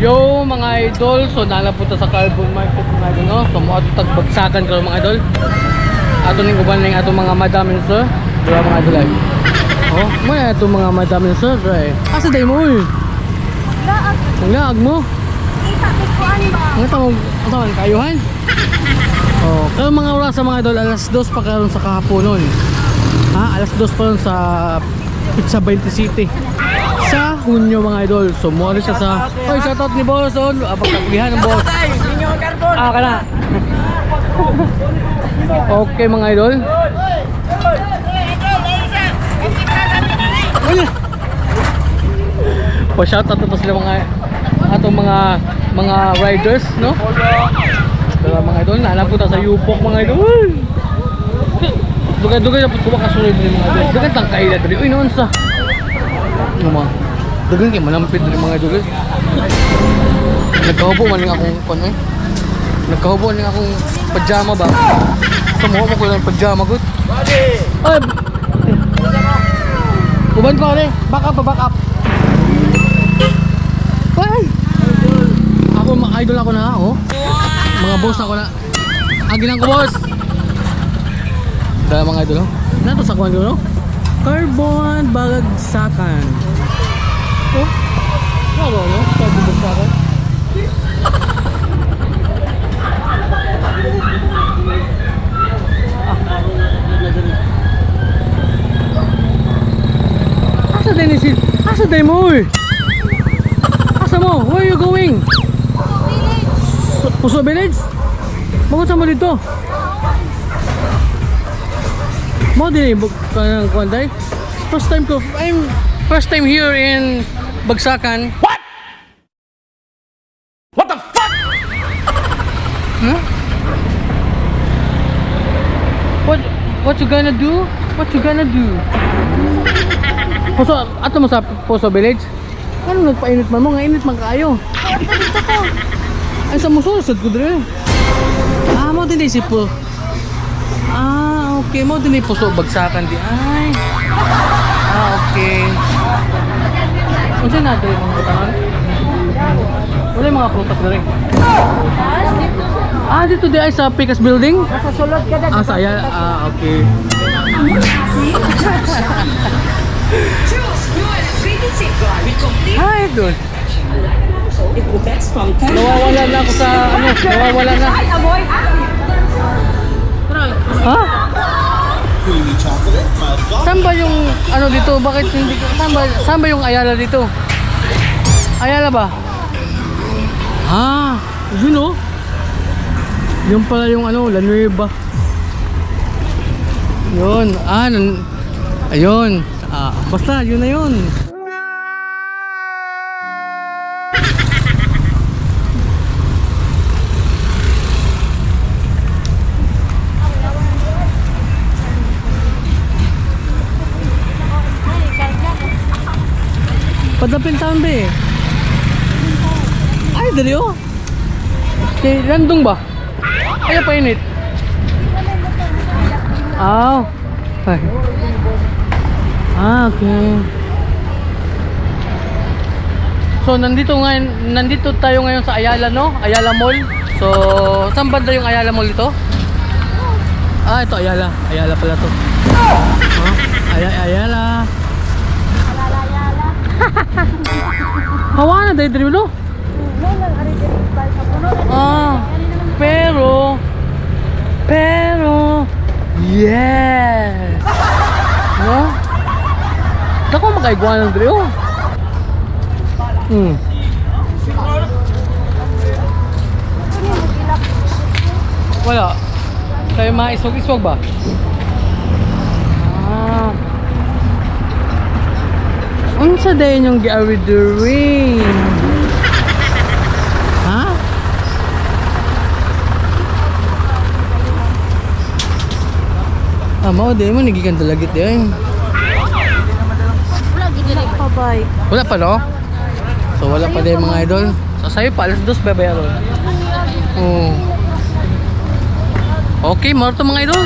Yo mga idol, so nalapunta sa Carbon Market mga idol, no? So mo ato tagbagsakan karon mga idol. Ato ning uban ning ato mga madam and sir. Diba mga idol ay. Oh, mo na ato mga madam and sir, right? Asa day mo? Laag. Ang laag mo. Ipapit ko ano ba? Ang tawag kayuhan. Oh, kayo mga oras sa mga idol, alas 2 pa karon sa kahaponon. Ha, alas 2 pa ron sa Pizza 20 City. Sa Hunyo mga idol. So mo siya sa oy, shoutout ni boss on. Pagkaglihan ng boss. Ah, kana. Okay mga idol. Pa shoutout to sila mga atong mga riders, no? Pero mga idol, naalam po ta sa Yupok mga idol. Dugay-dugay na po kuha kasulod ni mga idol. Dagan tang kaila diri. Uy, noon sa. Mga dagan kay malampit diri mga idol. Nagkahubo man ning akong kon eh. Nagkahubo ning akong pajama ba. Sumuha ko lang pajama gud. Ay. Uban ko rin. Back up. Ay. Ako mga idol ako na, oh. Mga boss ako na. Agilan ko boss. Dala mga idol, oh. Nato sa kuwan no? Carbon bagsakan. Oh. Ano no? Carbon bagsakan. Asa Dennis? Asa day mo? Asa mo? Where are you going? Puso Village? Bakit sa mo dito? Mo din kanang kwanday? First time here in Bagsakan. What? What the fuck? Huh? What you gonna do? What you gonna do? Puso, ato mo sa Puso Village? Ano nagpainit man mo? Nga init man kaayo. Ay sa mususod ko dre. Ah, mo din si po. Ah, okay. Mo din Puso Bagsakan di. Ay. Ah, okay. Unsa na dre mga butangan? Wala yung mga prutas dre. Ah, dito di ay sa Picas Building? Nasa sulod ka na. Ah, sa Ayala. Ah, okay. Hi, dude. Nawawala na ako sa ano, nawawala na. Ay, amoy. Ha? Saan ba yung ano dito? Bakit hindi saan ba yung Ayala dito? Ayala ba? Ah, yun oh. Yun pala yung ano, La Nueva. Yun, ayun. Ah, basta yun na yun. Padapin saan ba eh? Ay, dali oh. Okay, landong ba? Kaya painit. Ah. Ay. Ah, okay. So nandito tayo ngayon sa Ayala, no? Ayala Mall. So, saan banda yung Ayala Mall dito? Ah, ito Ayala. Ayala pala to. Ayala. Hawa na dahil drilo. Ah, pero yes. No? Dako makaigwa ng drilo. Wala. Tayo maisog-isog ba? Ah. Unsa dayon yung giawi during? Ha? Mao din mo nagikan dalagit din. Wala gid pa bay. Wala pa no? So wala pa din mga idol. So sayo pa alas 2 babayaron. Oh. Okay, more to mga idol.